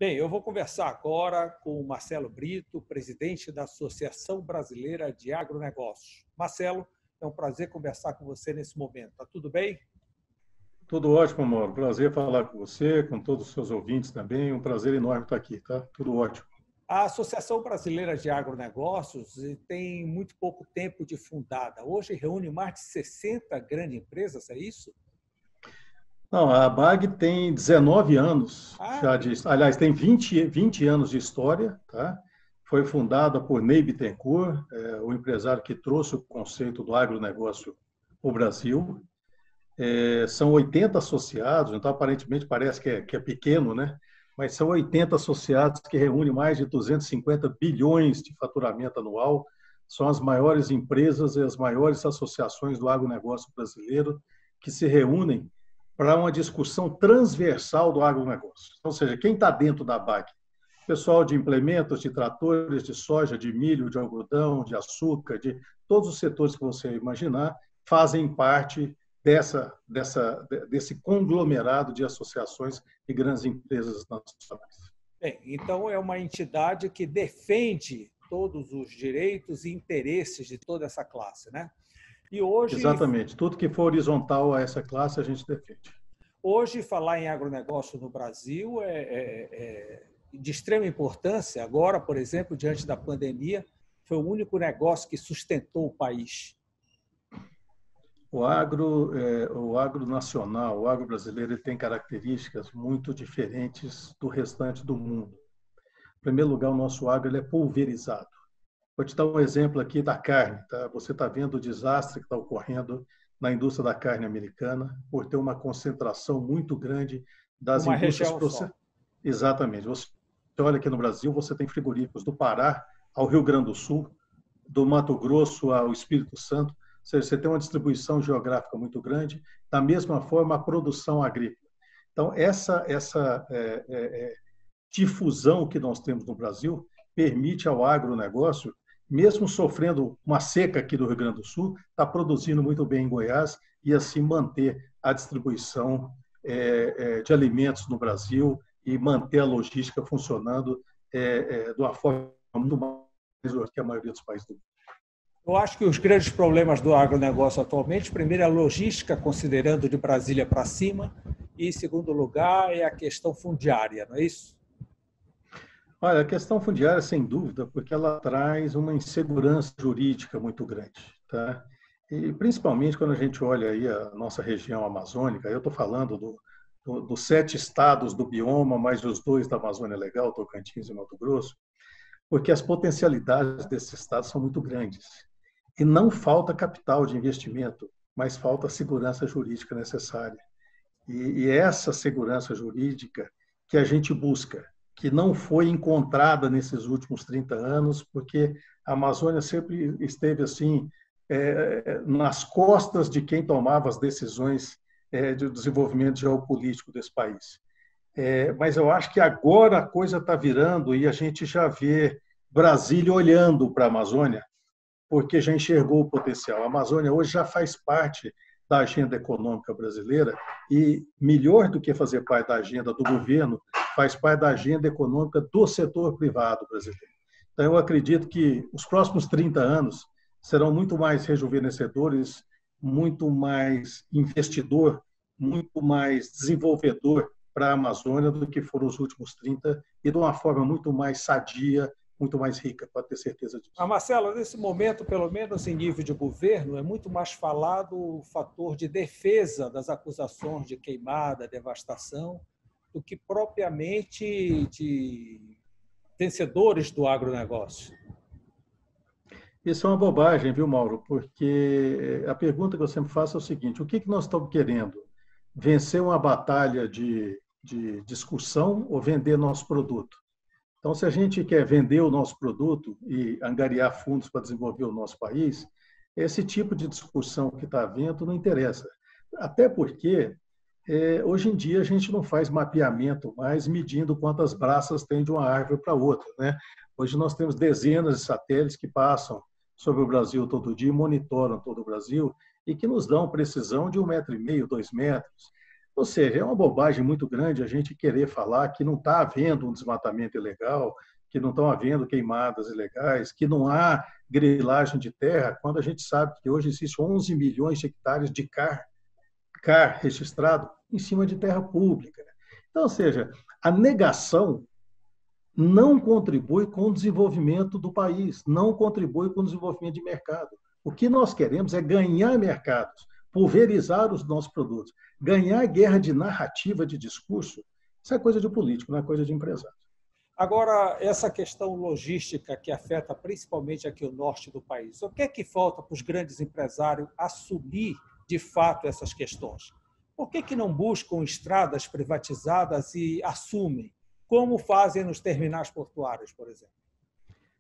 Bem, eu vou conversar agora com o Marcelo Brito, presidente da Associação Brasileira de Agronegócios. Marcelo, é um prazer conversar com você nesse momento. Está tudo bem? Tudo ótimo, Mauro. Prazer falar com você, com todos os seus ouvintes também. Um prazer enorme estar aqui, tá? Tudo ótimo. A Associação Brasileira de Agronegócios tem muito pouco tempo de fundada. Hoje reúne mais de 60 grandes empresas, é isso? Não, a BAG tem 19 anos já Que... aliás, tem 20 anos de história, tá? Foi fundada por Ney Bittencourt, o empresário que trouxe o conceito do agronegócio para o Brasil. São 80 associados, então aparentemente parece que é pequeno, né? Mas são 80 associados que reúnem mais de 250 bilhões de faturamento anual. São as maiores empresas e as maiores associações do agronegócio brasileiro que se reúnem para uma discussão transversal do agronegócio. Ou seja, quem está dentro da BAG? Pessoal de implementos, de tratores, de soja, de milho, de algodão, de açúcar, de todos os setores que você imaginar, fazem parte desse conglomerado de associações e grandes empresas nacionais. Bem, então é uma entidade que defende todos os direitos e interesses de toda essa classe, né? E hoje, exatamente, tudo que for horizontal a essa classe a gente defende. Hoje, falar em agronegócio no Brasil é de extrema importância. Agora, por exemplo, diante da pandemia, foi o único negócio que sustentou o país. O agro nacional, o agro brasileiro, ele tem características muito diferentes do restante do mundo. Em primeiro lugar, o nosso agro ele é pulverizado. Vou te dar um exemplo aqui da carne. Tá? Você está vendo o desastre que está ocorrendo na indústria da carne americana por ter uma concentração muito grande das uma indústrias processadas. Exatamente. Você olha aqui no Brasil, você tem frigoríficos do Pará ao Rio Grande do Sul, do Mato Grosso ao Espírito Santo. Ou seja, você tem uma distribuição geográfica muito grande. Da mesma forma, a produção agrícola. Então, essa difusão que nós temos no Brasil permite ao agronegócio, mesmo sofrendo uma seca aqui do Rio Grande do Sul, está produzindo muito bem em Goiás e assim manter a distribuição de alimentos no Brasil e manter a logística funcionando de uma forma muito mais do que a maioria dos países do mundo. Eu acho que os grandes problemas do agronegócio atualmente, primeiro, é a logística, considerando de Brasília para cima, e, em segundo lugar, é a questão fundiária, não é isso? Olha, a questão fundiária, sem dúvida, porque ela traz uma insegurança jurídica muito grande, tá? E principalmente quando a gente olha aí a nossa região amazônica, eu estou falando dos 7 estados do bioma, mais os 2 da Amazônia Legal, Tocantins e Mato Grosso, porque as potencialidades desses estados são muito grandes. E não falta capital de investimento, mas falta a segurança jurídica necessária. E essa segurança jurídica que a gente busca, que não foi encontrada nesses últimos 30 anos, porque a Amazônia sempre esteve assim nas costas de quem tomava as decisões de desenvolvimento geopolítico desse país. Mas eu acho que agora a coisa está virando e a gente já vê Brasília olhando para a Amazônia, porque já enxergou o potencial. A Amazônia hoje já faz parte da agenda econômica brasileira e, melhor do que fazer parte da agenda do governo, faz parte da agenda econômica do setor privado brasileiro. Então, eu acredito que os próximos 30 anos serão muito mais rejuvenescedores, muito mais investidor, muito mais desenvolvedor para a Amazônia do que foram os últimos 30 e de uma forma muito mais sadia, muito mais rica, pode ter certeza disso. Marcelo, nesse momento, pelo menos em nível de governo, é muito mais falado o fator de defesa das acusações de queimada, devastação, do que propriamente de vencedores do agronegócio. Isso é uma bobagem, viu, Mauro? Porque a pergunta que eu sempre faço é o seguinte: o que nós estamos querendo? Vencer uma batalha de discussão ou vender nosso produto? Então, se a gente quer vender o nosso produto e angariar fundos para desenvolver o nosso país, esse tipo de discussão que está havendo não interessa. Até porque, hoje em dia, a gente não faz mapeamento mais medindo quantas braças tem de uma árvore para outra, né? Hoje nós temos dezenas de satélites que passam sobre o Brasil todo dia, monitoram todo o Brasil e que nos dão precisão de 1,5 metro, 2 metros. Ou seja, é uma bobagem muito grande a gente querer falar que não está havendo um desmatamento ilegal, que não estão havendo queimadas ilegais, que não há grilagem de terra, quando a gente sabe que hoje existem 11 milhões de hectares de CAR registrado em cima de terra pública. Então, ou seja, a negação não contribui com o desenvolvimento do país, não contribui com o desenvolvimento de mercado. O que nós queremos é ganhar mercados, pulverizar os nossos produtos, ganhar guerra de narrativa, de discurso. Isso é coisa de político, não é coisa de empresário. Agora, essa questão logística que afeta principalmente aqui o norte do país, o que é que falta para os grandes empresários assumir de fato essas questões? Por que não buscam estradas privatizadas e assumem, como fazem nos terminais portuários, por exemplo?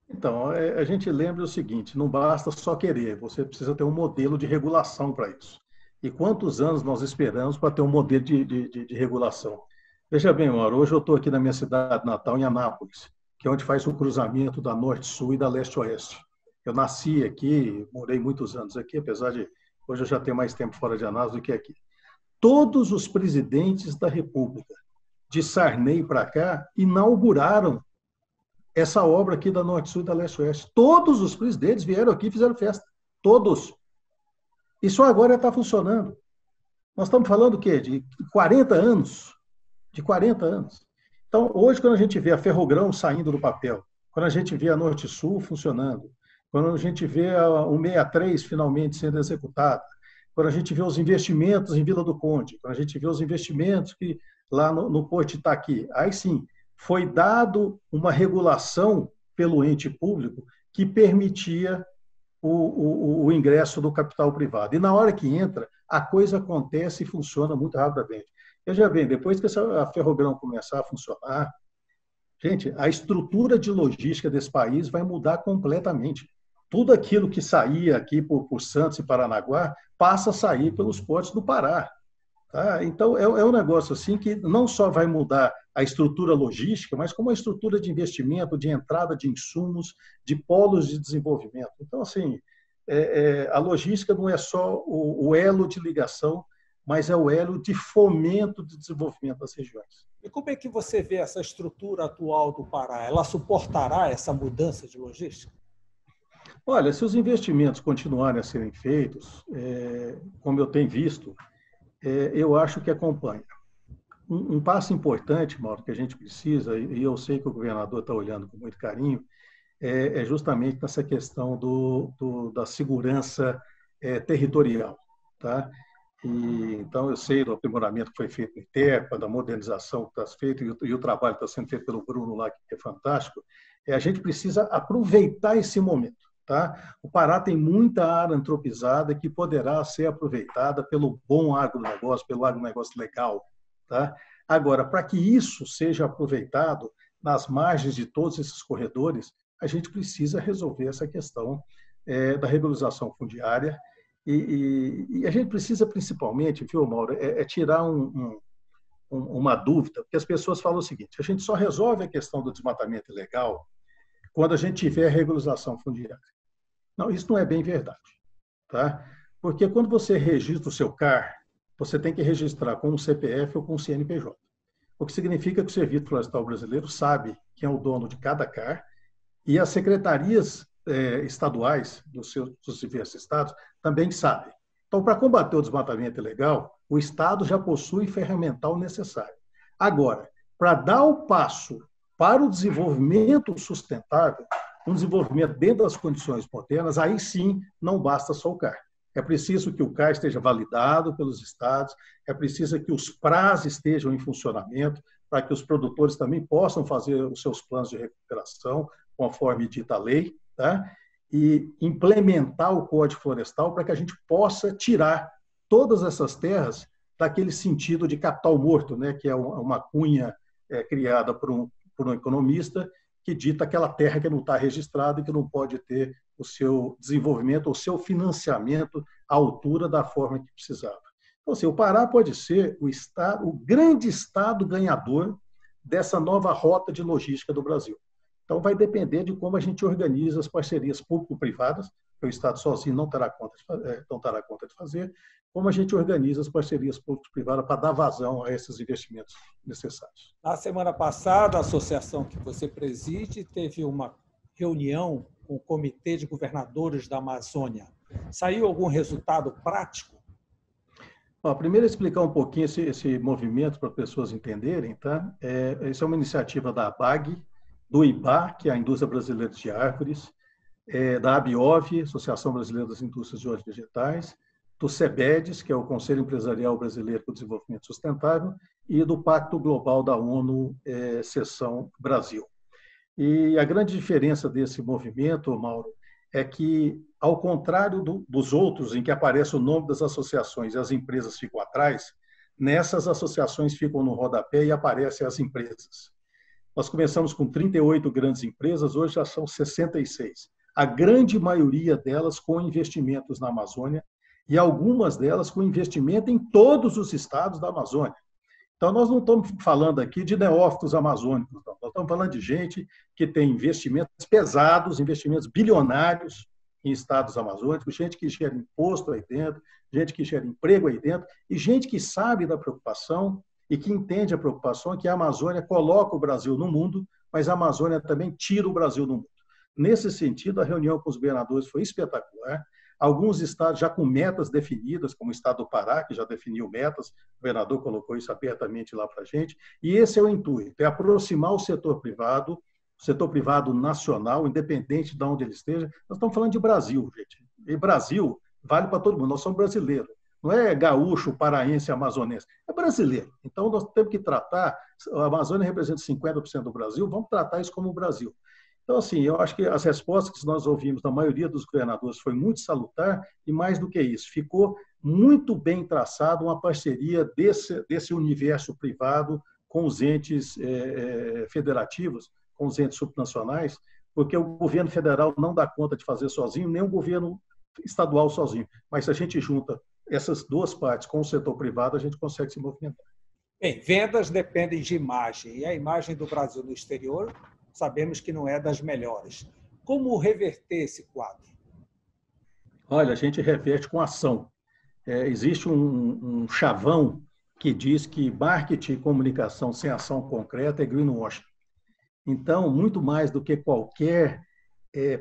Então, a gente lembra o seguinte, não basta só querer, você precisa ter um modelo de regulação para isso. E quantos anos nós esperamos para ter um modelo de regulação? Veja bem, Mauro, hoje eu estou aqui na minha cidade natal, em Anápolis, que é onde faz o cruzamento da Norte-Sul e da Leste-Oeste. Eu nasci aqui, morei muitos anos aqui, apesar de hoje eu já ter mais tempo fora de Anápolis do que aqui. Todos os presidentes da República, de Sarney para cá, inauguraram essa obra aqui da Norte-Sul e da Leste-Oeste. Todos os presidentes vieram aqui e fizeram festa. Todos. E só agora está funcionando. Nós estamos falando o quê? De 40 anos. De 40 anos. Então, hoje, quando a gente vê a Ferrogrão saindo do papel, quando a gente vê a Norte-Sul funcionando, quando a gente vê o 63 finalmente sendo executado, quando a gente vê os investimentos em Vila do Conde, quando a gente vê os investimentos que lá no Porto Itaqui, aí sim, foi dado uma regulação pelo ente público que permitia o ingresso do capital privado. E na hora que entra, a coisa acontece e funciona muito rapidamente. Veja bem, depois que a Ferrogrão começar a funcionar, gente, a estrutura de logística desse país vai mudar completamente. Tudo aquilo que saía aqui por Santos e Paranaguá passa a sair pelos portos do Pará. Tá? Então, é um negócio assim que não só vai mudar a estrutura logística, mas como a estrutura de investimento, de entrada de insumos, de polos de desenvolvimento. Então, assim, a logística não é só o elo de ligação, mas é o elo de fomento de desenvolvimento das regiões. E como é que você vê essa estrutura atual do Pará? Ela suportará essa mudança de logística? Olha, se os investimentos continuarem a serem feitos, como eu tenho visto, eu acho que acompanha. Um passo importante, Mauro, que a gente precisa, e eu sei que o governador está olhando com muito carinho, é justamente nessa questão da segurança territorial. Tá? Então, eu sei do aprimoramento que foi feito no ITEPA, da modernização que está feita, e o trabalho que está sendo feito pelo Bruno lá, que é fantástico. A gente precisa aproveitar esse momento. Tá? O Pará tem muita área antropizada que poderá ser aproveitada pelo bom agronegócio, pelo agronegócio legal. Tá? Agora, para que isso seja aproveitado nas margens de todos esses corredores, a gente precisa resolver essa questão da regularização fundiária e a gente precisa principalmente, viu, Mauro, tirar uma dúvida, porque as pessoas falam o seguinte, a gente só resolve a questão do desmatamento ilegal quando a gente tiver a regularização fundiária. Não, isso não é bem verdade. Tá? Porque quando você registra o seu CAR, você tem que registrar com um CPF ou com um CNPJ. O que significa que o Serviço Florestal Brasileiro sabe quem é o dono de cada CAR e as secretarias estaduais dos diversos estados também sabem. Então, para combater o desmatamento ilegal, o Estado já possui ferramental necessário. Agora, para dar o passo para o desenvolvimento sustentável, um desenvolvimento dentro das condições modernas, aí sim não basta só o CAR. É preciso que o CAR esteja validado pelos estados, é preciso que os prazos estejam em funcionamento, para que os produtores também possam fazer os seus planos de recuperação, conforme dita a lei, tá? E implementar o Código Florestal para que a gente possa tirar todas essas terras daquele sentido de capital morto, né? Que é uma cunha criada por um economista, que dita aquela terra que não está registrada e que não pode ter o seu desenvolvimento, o seu financiamento à altura da forma que precisava. Então, assim, o Pará pode ser o grande estado ganhador dessa nova rota de logística do Brasil. Então, vai depender de como a gente organiza as parcerias público-privadas, que o Estado sozinho não terá conta de fazer, como a gente organiza as parcerias público-privadas para dar vazão a esses investimentos necessários. Na semana passada, a associação que você preside teve uma reunião com o Comitê de Governadores da Amazônia. Saiu algum resultado prático? Bom, primeiro explicar um pouquinho esse movimento para as pessoas entenderem, tá? Essa é uma iniciativa da ABAG, do IBA, que é a Indústria Brasileira de Árvores, da ABIOV, Associação Brasileira das Indústrias de Óleos Vegetais, do CEBEDES, que é o Conselho Empresarial Brasileiro para o Desenvolvimento Sustentável, e do Pacto Global da ONU, Seção Brasil. E a grande diferença desse movimento, Mauro, é que, ao contrário dos outros, em que aparece o nome das associações e as empresas ficam atrás, nessas associações ficam no rodapé e aparecem as empresas. Nós começamos com 38 grandes empresas, hoje já são 66. A grande maioria delas com investimentos na Amazônia e algumas delas com investimento em todos os estados da Amazônia. Então, nós não estamos falando aqui de neófitos amazônicos, não. Nós estamos falando de gente que tem investimentos pesados, investimentos bilionários em estados amazônicos, gente que gera imposto aí dentro, gente que gera emprego aí dentro, e gente que sabe da preocupação e que entende a preocupação que a Amazônia coloca o Brasil no mundo, mas a Amazônia também tira o Brasil do mundo. Nesse sentido, a reunião com os governadores foi espetacular. Alguns estados já com metas definidas, como o estado do Pará, que já definiu metas, o governador colocou isso abertamente lá para a gente, e esse é o intuito, é aproximar o setor privado nacional, independente de onde ele esteja. Nós estamos falando de Brasil, gente, e Brasil vale para todo mundo, nós somos brasileiros, não é gaúcho, paraense, amazonense, é brasileiro. Então, nós temos que tratar, a Amazônia representa 50% do Brasil, vamos tratar isso como o Brasil. Então, assim, eu acho que as respostas que nós ouvimos da maioria dos governadores foi muito salutar e, mais do que isso, ficou muito bem traçado uma parceria desse universo privado com os entes federativos, com os entes subnacionais, porque o governo federal não dá conta de fazer sozinho, nem o governo estadual sozinho. Mas se a gente junta essas duas partes com o setor privado, a gente consegue se movimentar. Bem, vendas dependem de imagem, e a imagem do Brasil no exterior sabemos que não é das melhores. Como reverter esse quadro? Olha, a gente reverte com ação. Existe um chavão que diz que marketing e comunicação sem ação concreta é greenwashing. Então, muito mais do que qualquer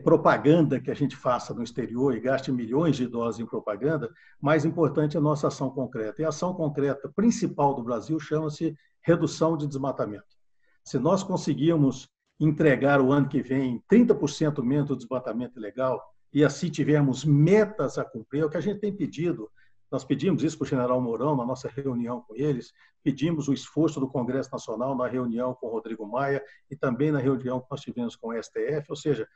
propaganda que a gente faça no exterior e gaste milhões de dólares em propaganda, mais importante é a nossa ação concreta. E a ação concreta principal do Brasil chama-se redução de desmatamento. Se nós conseguirmos entregar o ano que vem 30% menos do desmatamento ilegal e assim tivermos metas a cumprir, é o que a gente tem pedido. Nós pedimos isso para o general Mourão na nossa reunião com eles, pedimos o esforço do Congresso Nacional na reunião com o Rodrigo Maia e também na reunião que nós tivemos com o STF, ou seja,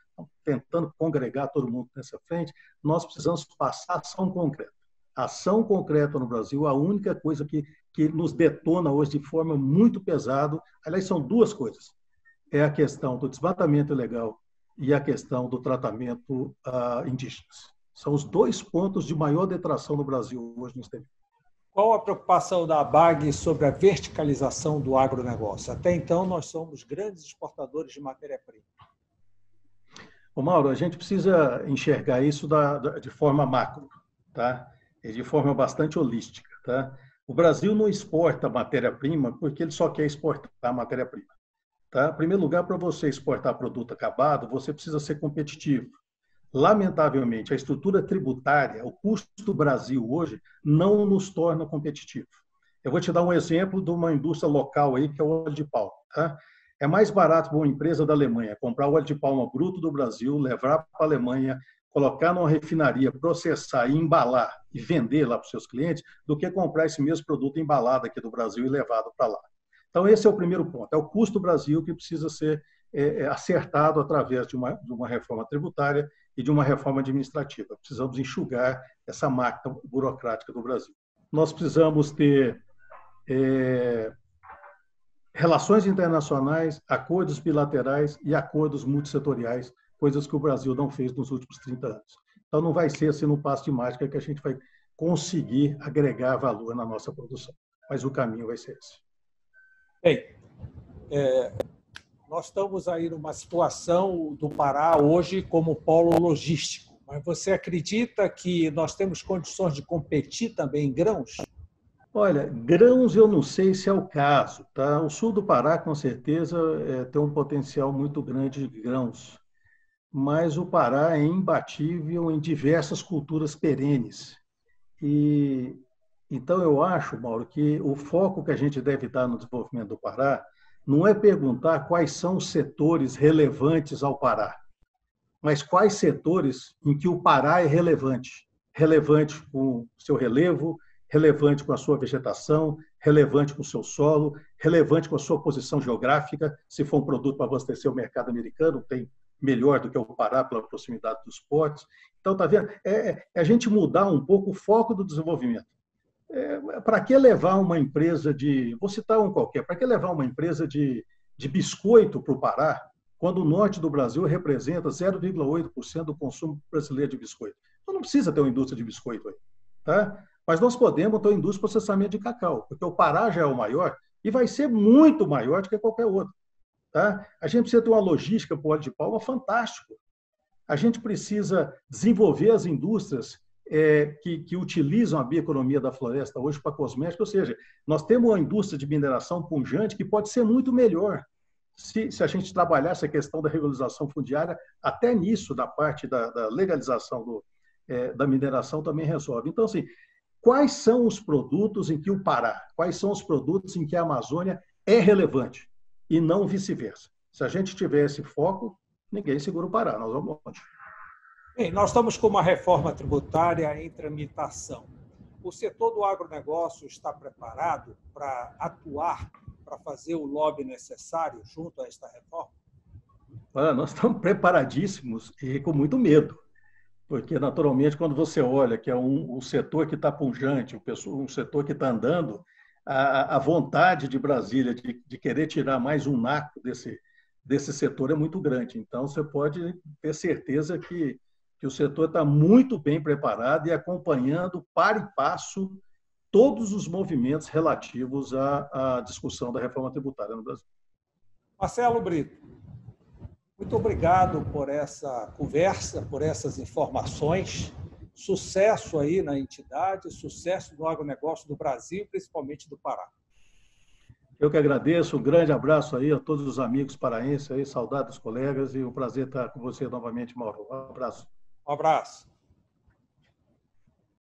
tentando congregar todo mundo nessa frente, nós precisamos passar ação concreta. A ação concreta no Brasil, a única coisa que nos detona hoje de forma muito pesada, aliás, são duas coisas. É a questão do desmatamento ilegal e a questão do tratamento indígenas. São os dois pontos de maior detração no Brasil hoje no exterior. Qual a preocupação da ABAG sobre a verticalização do agronegócio? Até então, nós somos grandes exportadores de matéria-prima. Mauro, a gente precisa enxergar isso de forma macro, tá? E de forma bastante holística. Tá? O Brasil não exporta matéria-prima porque ele só quer exportar matéria-prima. Tá? Em primeiro lugar, para você exportar produto acabado, você precisa ser competitivo. Lamentavelmente, a estrutura tributária, o custo do Brasil hoje, não nos torna competitivos. Eu vou te dar um exemplo de uma indústria local aí, que é o óleo de palma. Tá? É mais barato para uma empresa da Alemanha comprar o óleo de palma bruto do Brasil, levar para a Alemanha, colocar numa refinaria, processar e embalar e vender lá para os seus clientes, do que comprar esse mesmo produto embalado aqui do Brasil e levado para lá. Então, esse é o primeiro ponto. É o custo do Brasil que precisa ser acertado através de uma reforma tributária e de uma reforma administrativa. Precisamos enxugar essa máquina burocrática do Brasil. Nós precisamos ter relações internacionais, acordos bilaterais e acordos multissetoriais, coisas que o Brasil não fez nos últimos 30 anos. Então, não vai ser assim no passo de mágica que a gente vai conseguir agregar valor na nossa produção, mas o caminho vai ser esse. Bem, nós estamos aí numa situação do Pará hoje como polo logístico. Mas você acredita que nós temos condições de competir também em grãos? Olha, grãos eu não sei se é o caso, tá? O sul do Pará, com certeza, tem um potencial muito grande de grãos, mas o Pará é imbatível em diversas culturas perenes. E então eu acho, Mauro, que o foco que a gente deve dar no desenvolvimento do Pará não é perguntar quais são os setores relevantes ao Pará, mas quais setores em que o Pará é relevante. Relevante com o seu relevo, relevante com a sua vegetação, relevante com o seu solo, relevante com a sua posição geográfica. Se for um produto para abastecer o mercado americano, tem melhor do que o Pará pela proximidade dos portos. Então, está vendo? É a gente mudar um pouco o foco do desenvolvimento. Para que levar uma empresa de, vou citar um qualquer, para que levar uma empresa de biscoito para o Pará, quando o norte do Brasil representa 0,8% do consumo brasileiro de biscoito? Então não precisa ter uma indústria de biscoito aí, tá? Mas nós podemos ter uma indústria de processamento de cacau, porque o Pará já é o maior e vai ser muito maior do que qualquer outro, tá? A gente precisa ter uma logística para o óleo de palma fantástico. A gente precisa desenvolver as indústrias que utilizam a bioeconomia da floresta hoje para cosméticos, ou seja, nós temos uma indústria de mineração pungente que pode ser muito melhor se a gente trabalhar essa questão da regularização fundiária, até nisso, da parte da legalização da mineração também resolve. Então, assim, quais são os produtos em que o Pará, quais são os produtos em que a Amazônia é relevante e não vice-versa? Se a gente tiver esse foco, ninguém segura o Pará, nós vamos longe. Bem, nós estamos com uma reforma tributária em tramitação. O setor do agronegócio está preparado para atuar, para fazer o lobby necessário junto a esta reforma? Nós estamos preparadíssimos e com muito medo, porque, naturalmente, quando você olha que é um setor que está pujante, um setor que está andando, a vontade de Brasília de querer tirar mais um naco desse setor é muito grande. Então, você pode ter certeza que o setor está muito bem preparado e acompanhando, para e passo, todos os movimentos relativos à discussão da reforma tributária no Brasil. Marcelo Brito, muito obrigado por essa conversa, por essas informações. Sucesso aí na entidade, sucesso no agronegócio do Brasil, principalmente do Pará. Eu que agradeço, um grande abraço aí a todos os amigos paraenses, aí, saudades dos colegas, e um prazer estar com você novamente, Mauro. Um abraço. Um abraço.